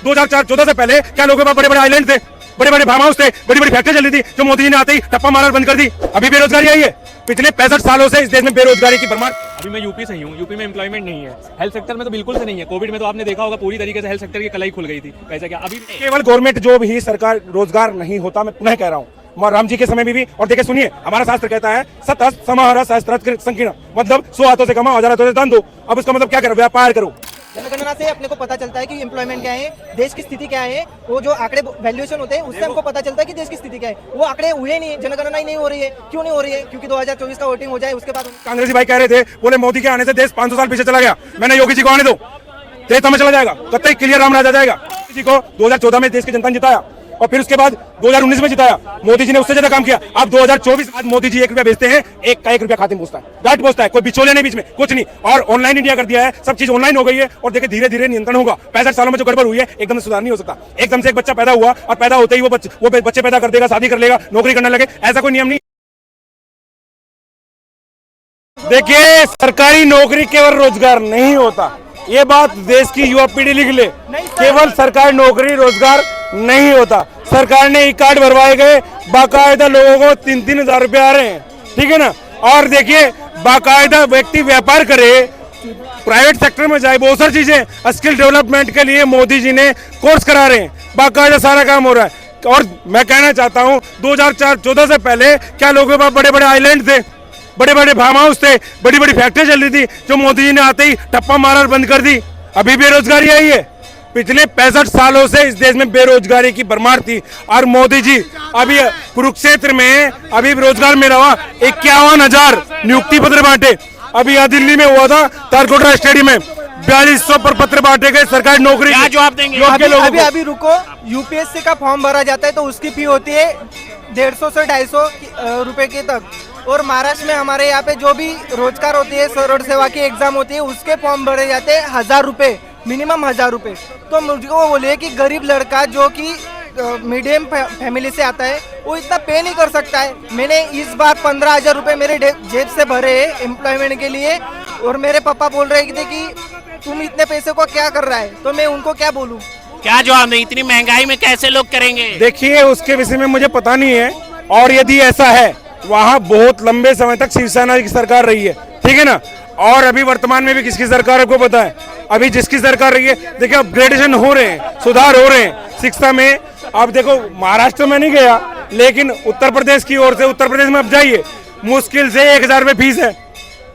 2014 से पहले क्या लोगों के पास बड़े बड़े आइलैंड थे, बड़े बड़े फार्म हाउस थे, बड़ी बड़ी फैक्ट्री चल रही थी, जो मोदी जी ने आते ही टप्पा मारना बंद कर दी। अभी बेरोजगारी आई है। पिछले 65 सालों से इस देश में बेरोजगारी की भरमार। अभी मैं यूपी से ही हूँ, यूपी में एम्प्लॉयमेंट नहीं है, हेल्थ सेक्टर में तो बिल्कुल से नहीं है। कोविड में तो आपने देखा होगा पूरी तरीके से हेल्थ सेक्टर की कलाई खुल गई थी। कैसा क्या अभी केवल गवर्नमेंट जॉब ही सरकार रोजगार नहीं होता। मैं पुनः कह रहा हूँ, राम जी के समय में भी। और देखिए सुनिए, हमारा शास्त्र कहता है सतहस्त समाहरः सहस्त्रार्थ संकीर्ण, मतलब 100 हाथों से कमाओ, 1000 हाथों से दान दो। अब उसका मतलब क्या करो? व्यापार करो। जनगणना से अपने को पता चलता है कि एम्प्लॉयमेंट क्या है, देश की स्थिति क्या है। वो जो आंकड़े वैल्यूएशन होते हैं उससे हमको पता चलता है कि देश की स्थिति क्या है। वो आंकड़े हुए नहीं, जनगणना ही नहीं हो रही है। क्यों नहीं हो रही है? क्योंकि 2024 का वोटिंग हो जाए उसके बाद। कांग्रेसी भाई कह रहे थे, बोले मोदी के आने से देश 500 साल पीछे चला गया। मैंने योगी जी को आने दो, त्रेता में चला जाएगा, कतई क्लियर राम राजा जाएगा। जी को 2014 में देश की जनता ने जिताया और फिर उसके बाद 2019 में जिताया। मोदी जी ने उससे ज्यादा काम किया। अब 2024 आज मोदी जी 1 रुपया बेचते हैं, एक का 1 रुपया खाते में पहुंचता है, डायरेक्ट पहुंचता है, कोई बिचौलिया नहीं बीच में, कुछ नहीं। और ऑनलाइन इंडिया कर दिया है, सब चीज ऑनलाइन हो गई है। और देखिए धीरे धीरे नियंत्रण होगा। 65 सालों में जो गड़बड़ हुई है एकदम से सुधार नहीं हो सकता। एकदम से एक बच्चा पैदा हुआ और पैदा होते ही वो बच्चे पैदा कर देगा, शादी कर लेगा, नौकरी करने लगे, ऐसा कोई नियम नहीं। देखिए सरकारी नौकरी केवल रोजगार नहीं होता, ये बात देश की युवा पीढ़ी लिख ले। केवल सरकारी नौकरी रोजगार नहीं होता। सरकार ने ई कार्ड भरवाए गए, बाकायदा लोगों को 3-3 हजार रुपए आ रहे हैं, ठीक है ना। और देखिए बाकायदा व्यक्ति व्यापार करे, प्राइवेट सेक्टर में जाए, बहुत सारी चीजें स्किल डेवलपमेंट के लिए मोदी जी ने कोर्स करा रहे हैं, बाकायदा सारा काम हो रहा है। और मैं कहना चाहता हूँ 2014 से पहले क्या लोगों के पास बड़े बड़े आइलैंड थे, बड़े बड़े फार्म हाउस थे, बड़ी बड़ी फैक्ट्री चल रही थी, जो मोदी जी ने आते ही टप्पा मारना बंद कर दी। अभी बेरोजगारी आई है। पिछले 65 सालों से इस देश में बेरोजगारी की भरमार थी और मोदी जी अभी कुरुक्षेत्र में अभी रोजगार में रहा 51,000 नियुक्ति पत्र बांटे। अभी यहाँ दिल्ली में हुआ था तारकोटा स्टेडियम में 4200 पर पत्र बांटे गए सरकारी नौकरी। क्या जवाब देंगे? अभी रुको, यूपीएससी का फॉर्म भरा जाता है तो उसकी फी होती है 150 से 250 रुपए के तक। और महाराष्ट्र में हमारे यहाँ पे जो भी रोजगार होती है, रोड सेवा की एग्जाम होती है, उसके फॉर्म भरे जाते हैं 1000 रुपए, मिनिमम 1000 रुपए। तो मुझको बोलिए कि गरीब लड़का जो कि मीडियम फैमिली से आता है वो इतना पे नहीं कर सकता है। मैंने इस बार 15,000 रुपए मेरे जेब से भरे एम्प्लॉयमेंट के लिए और मेरे पापा बोल रहे थे कि तुम इतने पैसे को क्या कर रहा है, तो मैं उनको क्या बोलूँ? क्या जवाब नहीं? इतनी महंगाई में कैसे लोग करेंगे? देखिए उसके विषय में मुझे पता नहीं है। और यदि ऐसा है, वहाँ बहुत लंबे समय तक शिवसेना की सरकार रही है, ठीक है ना। और अभी वर्तमान में भी किसकी सरकार आपको पता है? अभी जिसकी सरकार रही है, देखिए अपग्रेडेशन हो रहे हैं, सुधार हो रहे हैं शिक्षा में। अब देखो महाराष्ट्र में नहीं गया, लेकिन उत्तर प्रदेश की ओर से, उत्तर प्रदेश में अब जाइए, मुश्किल से 1,000 रुपये फीस है,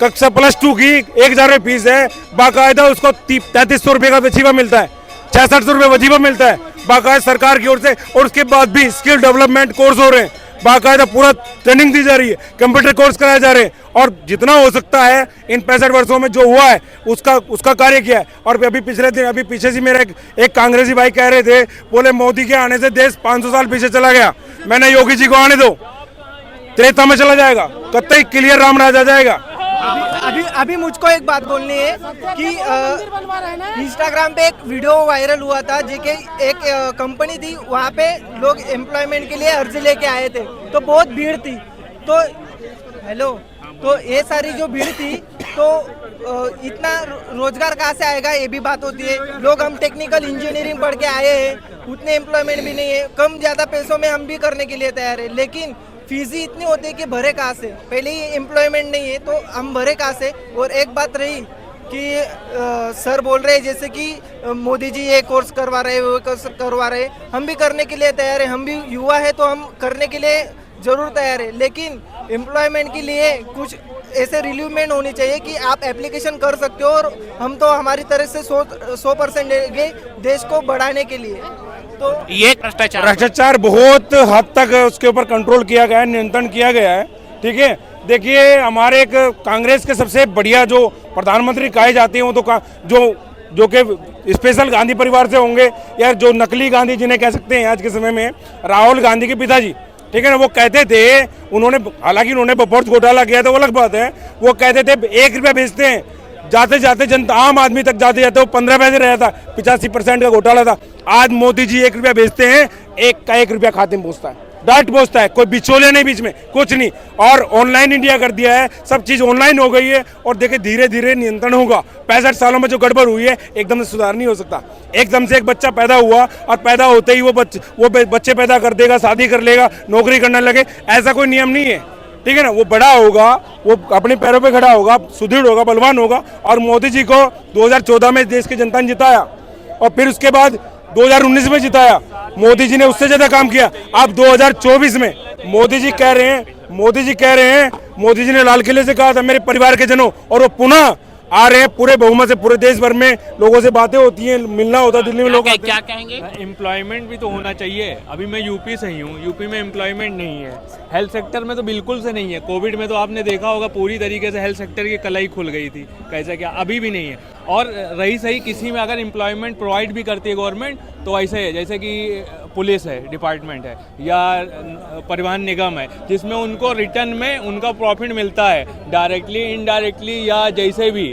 कक्षा +2 की 1,000 रुपये फीस है। बाकायदा उसको 3300 रुपये का वजीफा मिलता है, 6600 रुपये वजीफा मिलता है बाकायदा सरकार की ओर से। और उसके बाद भी स्किल डेवलपमेंट कोर्स हो रहे हैं, बाकायदा पूरा ट्रेनिंग दी जा रही है, कंप्यूटर कोर्स कराए जा रहे हैं। और जितना हो सकता है इन 65 वर्षों में जो हुआ है उसका कार्य किया है। और अभी पिछले दिन, अभी पीछे से मेरे एक कांग्रेसी भाई कह रहे थे, बोले मोदी के आने से देश 500 साल पीछे चला गया। मैंने योगी जी को आने दो, त्रेता में चला जाएगा, कतई क्लियर राम राजा जाएगा। अभी मुझको एक बात बोलनी है कि इंस्टाग्राम पे एक वीडियो वायरल हुआ था, जेके एक कंपनी थी, वहाँ पे लोग एम्प्लॉयमेंट के लिए अर्जी लेके आए थे, तो बहुत भीड़ थी। तो हेलो, तो ये सारी जो भीड़ थी, तो इतना रोजगार कहाँ से आएगा, ये भी बात होती है। लोग हम टेक्निकल इंजीनियरिंग पढ़ के आए हैं, उतने एम्प्लॉयमेंट भी नहीं है, कम ज़्यादा पैसों में हम भी करने के लिए तैयार है, लेकिन फीस ही इतनी होती है कि भरे कहाँ से? पहले ही एम्प्लॉयमेंट नहीं है तो हम भरे कहाँ से? और एक बात रही कि सर बोल रहे हैं जैसे कि मोदी जी ये कोर्स करवा रहे हैं, वो कोर्स करवा रहे हैं, हम भी करने के लिए तैयार है, हम भी युवा है तो हम करने के लिए जरूर तैयार है। लेकिन एम्प्लॉयमेंट के लिए कुछ ऐसे रिलीवमेंट होनी चाहिए कि आप एप्लीकेशन कर सकते हो, और हम तो हमारी तरफ से 100% देंगे देश को बढ़ाने के लिए। तो ये भ्रष्टाचार बहुत हद तक उसके ऊपर कंट्रोल किया गया है, नियंत्रण किया गया है, ठीक है। देखिए हमारे एक कांग्रेस के सबसे बढ़िया जो प्रधानमंत्री कहे जाते हैं वो तो जो कि स्पेशल गांधी परिवार से होंगे, या जो नकली गांधी जिन्हें कह सकते हैं आज के समय में, राहुल गांधी के पिताजी, ठीक है ना। वो कहते थे, हालांकि उन्होंने बफर्स घोटाला किया था, वो अलग बात है। वो कहते थे 1 रुपया बेचते हैं, जाते जाते जनता आम आदमी तक जाते जाते वो 15 पैसे रहा था, 85% का घोटाला था। आज मोदी जी 1 रुपया बेचते हैं, 1 का 1 रुपया खाते में पहुंचता है। डायरेक्ट पहुंचता है, कोई बिचौले नहीं बीच में, कुछ नहीं। और ऑनलाइन इंडिया कर दिया है, सब चीज ऑनलाइन हो गई है। और देखिए धीरे धीरे नियंत्रण होगा। 65 सालों में जो गड़बड़ हुई है एकदम से सुधार नहीं हो सकता। एकदम से एक बच्चा पैदा हुआ और पैदा होते ही वो बच्चे पैदा कर देगा, शादी कर लेगा, नौकरी करने लगे, ऐसा कोई नियम नहीं है। ठीक है ना, वो बड़ा होगा, वो अपने पैरों पे खड़ा होगा, सुदृढ़ होगा, बलवान होगा। और मोदी जी को 2014 में देश की जनता ने जिताया और फिर उसके बाद 2019 में जिताया। मोदी जी ने उससे ज्यादा काम किया। अब 2024 में मोदी जी कह रहे हैं, मोदी जी ने लाल किले से कहा था मेरे परिवार के जनों, और वो पुनः आ रहे हैं पूरे बहुमत से। पूरे देश भर में लोगों से बातें होती हैं, मिलना होता है, दिल्ली में लोग क्या कहेंगे? एम्प्लॉयमेंट भी तो होना चाहिए। अभी मैं यूपी से ही हूँ, यूपी में एम्प्लॉयमेंट नहीं है, हेल्थ सेक्टर में तो बिल्कुल से नहीं है। कोविड में तो आपने देखा होगा पूरी तरीके से हेल्थ सेक्टर की कलाई खुल गई थी, कैसा क्या, अभी भी नहीं है। और रही सही किसी में अगर एम्प्लॉयमेंट प्रोवाइड भी करती है गवर्नमेंट तो ऐसे है जैसे कि पुलिस है, डिपार्टमेंट है या परिवहन निगम है, जिसमें उनको रिटर्न में उनका प्रॉफिट मिलता है डायरेक्टली, इनडायरेक्टली या जैसे भी,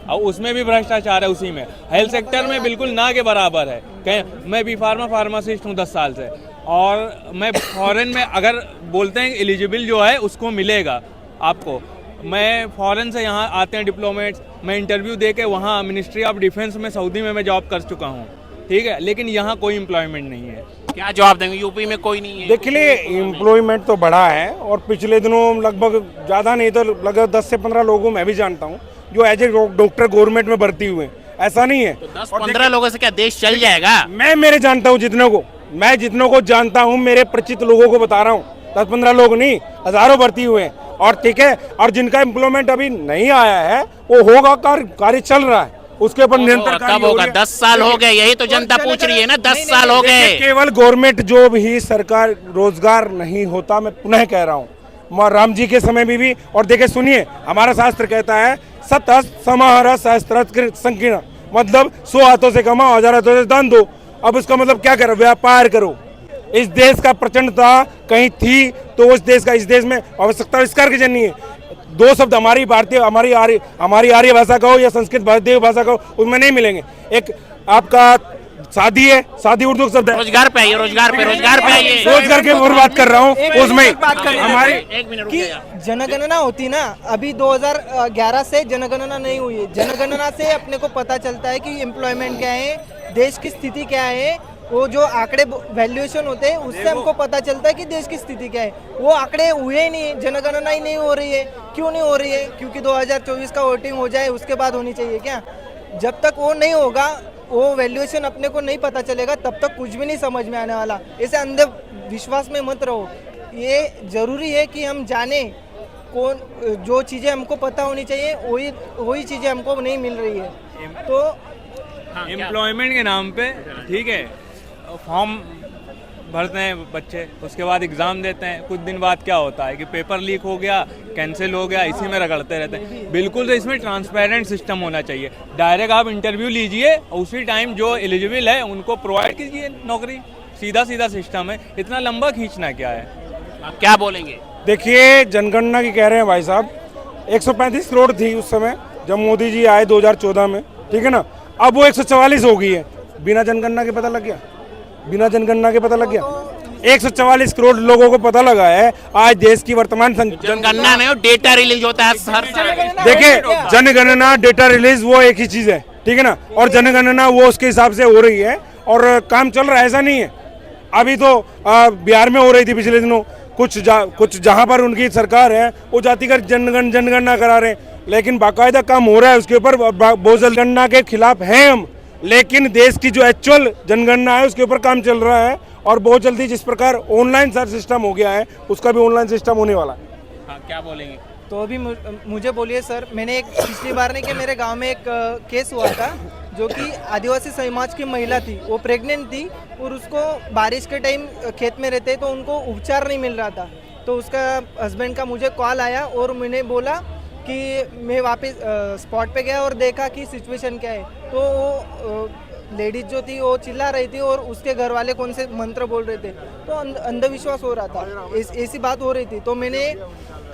और उसमें भी भ्रष्टाचार है उसी में। हेल्थ सेक्टर में बिल्कुल ना के बराबर है। कहें मैं भी फार्मासिस्ट हूँ 10 साल से, और मैं फॉरेन में अगर बोलते हैं एलिजिबल जो है उसको मिलेगा आपको। मैं फॉरेन से यहाँ आते हैं डिप्लोमेट्स, मैं इंटरव्यू दे के वहाँ मिनिस्ट्री ऑफ डिफेंस में सऊदी में मैं जॉब कर चुका हूँ, ठीक है, लेकिन यहाँ कोई एम्प्लॉयमेंट नहीं है। क्या जवाब देंगे? यूपी में कोई नहीं है। देखिए एम्प्लॉयमेंट तो बढ़ा है, और पिछले दिनों लगभग ज़्यादा नहीं तो लगभग 10 से 15 लोगों मैं भी जानता हूँ जो एज ए डॉक्टर गवर्नमेंट में भर्ती हुए। ऐसा नहीं है तो 10-15 लोगों से क्या देश चल जाएगा? मैं जानता हूँ जितनों को जानता हूँ, मेरे परिचित लोगों को बता रहा हूँ। 10-15 लोग नहीं, हजारों भर्ती हुए हैं। और ठीक है, और जिनका एम्प्लॉयमेंट अभी नहीं आया है वो होगा, कार्य चल रहा है, उसके ऊपर निरंतर कब होगा? 10 साल हो गए, यही तो जनता पूछ रही है ना। 10 साल हो गए। केवल गवर्नमेंट जॉब ही सरकार रोजगार नहीं होता, मैं पुनः कह रहा हूँ। राम जी के समय में भी, और देखिए सुनिए, हमारा शास्त्र कहता है सतस समाहर सहस्त्र संकीर्ण, मतलब 100 हाथों से कमाओ, 1000 हाथों से दान दो। अब उसका मतलब क्या करो? व्यापार करो। इस देश का प्रचंडता कहीं थी तो उस देश का, इस देश में आवश्यकता आविष्कार की जन्नी है। 2 शब्द हमारी भारतीय, हमारी आर्य भाषा का हो या संस्कृत भारतीय भाषा का हो, उसमें नहीं मिलेंगे। एक आपका शादी है, शादी उर्दू शब्द है। रोजगार पे आइए, रोजगार पे आइए। रोजगार के ऊपर बात कर रहा हूँ, उसमें हमारी 1 मिनट कि जनगणना होती ना, अभी 2011 से जनगणना नहीं हुई है। जनगणना से अपने को पता चलता है कि एम्प्लॉयमेंट क्या है, देश की स्थिति क्या है। वो जो आंकड़े वैल्यूएशन होते हैं उससे हमको पता चलता है कि देश की स्थिति क्या है। वो आंकड़े हुए ही नहीं, जनगणना ही नहीं हो रही है। क्यों नहीं हो रही है? क्योंकि 2024 का वोटिंग हो जाए उसके बाद होनी चाहिए क्या? जब तक वो नहीं होगा, वो वैल्यूएशन अपने को नहीं पता चलेगा, तब तक कुछ भी नहीं समझ में आने वाला। ऐसे अंधे विश्वास में मत रहो। ये जरूरी है कि हम जाने कौन, जो चीज़ें हमको पता होनी चाहिए वही चीज़ें हमको नहीं मिल रही है। तो एम्प्लॉयमेंट के नाम पे, ठीक है, फॉर्म भरते हैं बच्चे, उसके बाद एग्ज़ाम देते हैं, कुछ दिन बाद क्या होता है कि पेपर लीक हो गया, कैंसिल हो गया, इसी में रगड़ते रहते हैं। बिल्कुल तो इसमें ट्रांसपेरेंट सिस्टम होना चाहिए। डायरेक्ट आप इंटरव्यू लीजिए, उसी टाइम जो एलिजिबल है उनको प्रोवाइड कीजिए नौकरी। सीधा सिस्टम है, इतना लंबा खींचना क्या है? आप क्या बोलेंगे? देखिए जनगणना की कह रहे हैं भाई साहब, 135 करोड़ थी उस समय जब मोदी जी आए 2014 में, ठीक है ना। अब वो 144 हो गई है। बिना जनगणना के पता लग गया, 144 करोड़ लोगों को पता लगा है आज देश की वर्तमान जनगणना नहीं, डेटा रिलीज होता है हर साल। देखिए जनगणना, डेटा रिलीज वो एक ही चीज है, ठीक है ना। और जनगणना वो उसके हिसाब से हो रही है और काम चल रहा है, ऐसा नहीं है। अभी तो बिहार में हो रही थी पिछले दिनों, कुछ जहां पर उनकी सरकार है वो जातिगत जनगणना करा रहे हैं, लेकिन बाकायदा काम हो रहा है उसके ऊपर। बहुत जल्द जनगणना के खिलाफ हैं हम, लेकिन देश की जो एक्चुअल जनगणना है उसके ऊपर काम चल रहा है। और बहुत जल्दी जिस प्रकार ऑनलाइन सर सिस्टम हो गया है, उसका भी ऑनलाइन सिस्टम होने वाला है। हाँ, क्या बोलेंगे? तो अभी मुझे बोलिए सर, मैंने एक पिछली बार नहीं कि मेरे गांव में एक केस हुआ था, जो कि आदिवासी समाज की महिला थी, वो प्रेग्नेंट थी और उसको बारिश के टाइम खेत में रहते तो उनको उपचार नहीं मिल रहा था। तो उसका हस्बैंड का मुझे कॉल आया और मैंने बोला कि मैं वापस स्पॉट पे गया और देखा कि सिचुएशन क्या है। तो वो लेडीज जो थी वो चिल्ला रही थी और उसके घर वाले कौन से मंत्र बोल रहे थे, तो अंधविश्वास हो रहा था, ऐसी बात हो रही थी। तो मैंने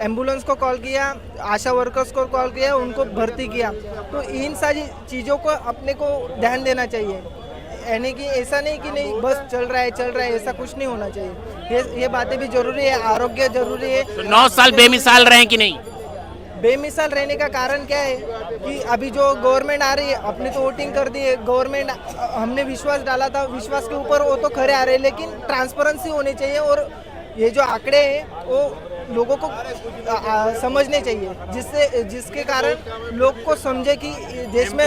एम्बुलेंस को कॉल किया, आशा वर्कर्स को कॉल किया, उनको भर्ती किया। तो इन सारी चीज़ों को अपने को ध्यान देना चाहिए। यानी कि ऐसा नहीं कि नहीं बस चल रहा है, ऐसा कुछ नहीं होना चाहिए। ये बातें भी जरूरी है, आरोग्य जरूरी है। तो 9 साल बेमिसाल रहे कि नहीं? बेमिसाल रहने का कारण क्या है कि अभी जो गवर्नमेंट आ रही है, अपने तो वोटिंग कर दी है गवर्नमेंट, हमने विश्वास डाला था, विश्वास के ऊपर वो तो खरे आ रहे हैं, लेकिन ट्रांसपेरेंसी होनी चाहिए और ये जो आंकड़े हैं वो लोगों को समझने चाहिए, जिसके कारण लोग को समझे कि देश में